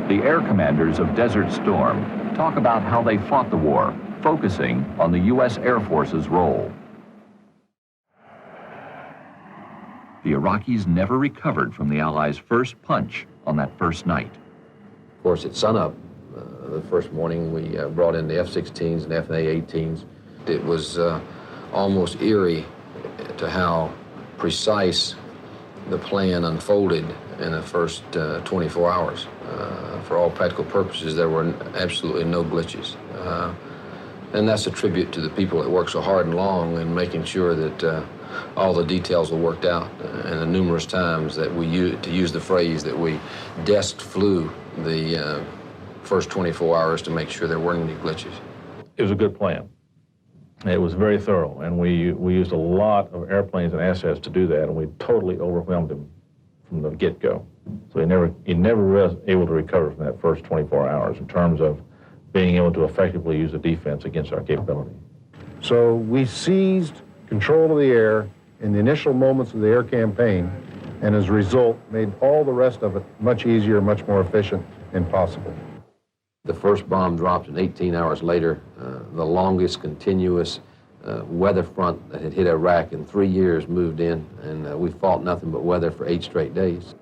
The air commanders of Desert Storm talk about how they fought the war, focusing on the U.S. Air Force's role. The Iraqis never recovered from the Allies' first punch on that first night. Of course, at sunup, the first morning, we brought in the F-16s and F-A-18s. It was almost eerie to how precise the plan unfolded in the first 24 hours. For all practical purposes, there were absolutely no glitches. And that's a tribute to the people that worked so hard and long in making sure that all the details were worked out, and the numerous times that we used, to use the phrase, that we desk flew the first 24 hours to make sure there weren't any glitches. It was a good plan. It was very thorough, and we used a lot of airplanes and assets to do that, and we totally overwhelmed him from the get-go. So he never was able to recover from that first 24 hours in terms of being able to effectively use the defense against our capability. So we seized control of the air in the initial moments of the air campaign, and as a result, made all the rest of it much easier, much more efficient and possible. The first bomb dropped, and 18 hours later, the longest continuous weather front that had hit Iraq in 3 years moved in, and we fought nothing but weather for 8 straight days.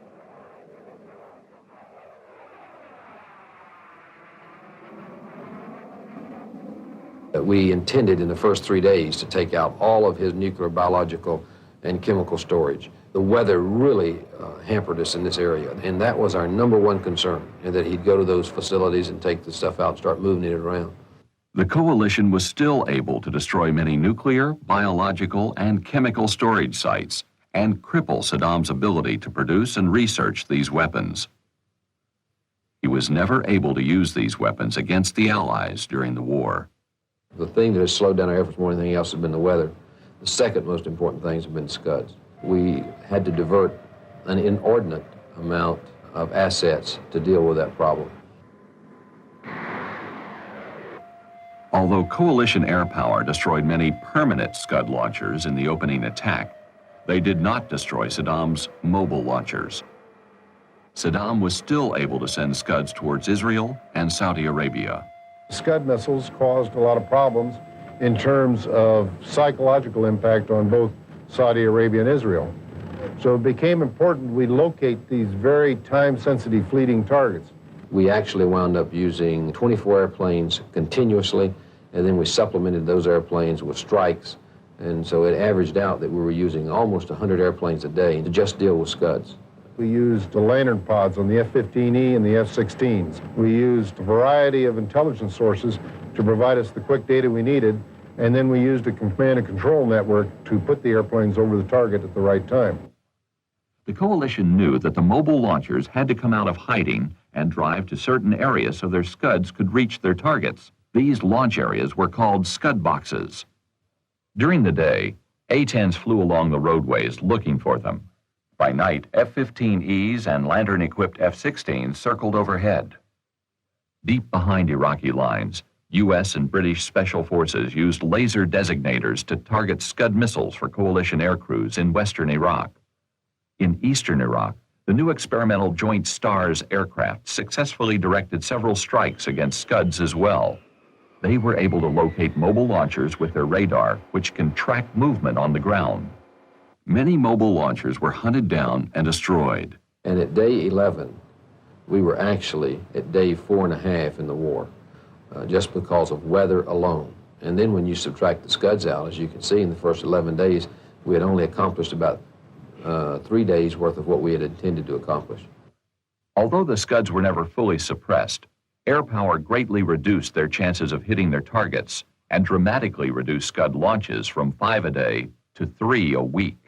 We intended in the first 3 days to take out all of his nuclear, biological, and chemical storage. The weather really hampered us in this area, and that was our #1 concern, and that he'd go to those facilities and take the stuff out and start moving it around. The coalition was still able to destroy many nuclear, biological, and chemical storage sites and cripple Saddam's ability to produce and research these weapons. He was never able to use these weapons against the Allies during the war. The thing that has slowed down our efforts more than anything else has been the weather. The second most important things have been Scuds. We had to divert an inordinate amount of assets to deal with that problem. Although coalition air power destroyed many permanent Scud launchers in the opening attack, they did not destroy Saddam's mobile launchers. Saddam was still able to send Scuds towards Israel and Saudi Arabia. Scud missiles caused a lot of problems in terms of psychological impact on both Saudi Arabia and Israel. So it became important we locate these very time-sensitive fleeting targets. We actually wound up using 24 airplanes continuously, and then we supplemented those airplanes with strikes, and so it averaged out that we were using almost 100 airplanes a day to just deal with Scuds. We used the lantern pods on the F-15E and the F-16s. We used a variety of intelligence sources to provide us the quick data we needed, and then we used a command and control network to put the airplanes over the target at the right time. The coalition knew that the mobile launchers had to come out of hiding and drive to certain areas so their Scuds could reach their targets. These launch areas were called Scud boxes. During the day, A-10s flew along the roadways looking for them. By night, F-15Es and lantern-equipped F-16s circled overhead. Deep behind Iraqi lines, U.S. and British special forces used laser designators to target Scud missiles for coalition air crews in western Iraq. In eastern Iraq, the new experimental Joint STARS aircraft successfully directed several strikes against Scuds as well. They were able to locate mobile launchers with their radar, which can track movement on the ground. Many mobile launchers were hunted down and destroyed. And at day 11, we were actually at day 4.5 in the war, just because of weather alone. And then when you subtract the Scuds out, as you can see in the first 11 days, we had only accomplished about 3 days worth of what we had intended to accomplish. Although the Scuds were never fully suppressed, air power greatly reduced their chances of hitting their targets and dramatically reduced Scud launches from 5 a day to 3 a week.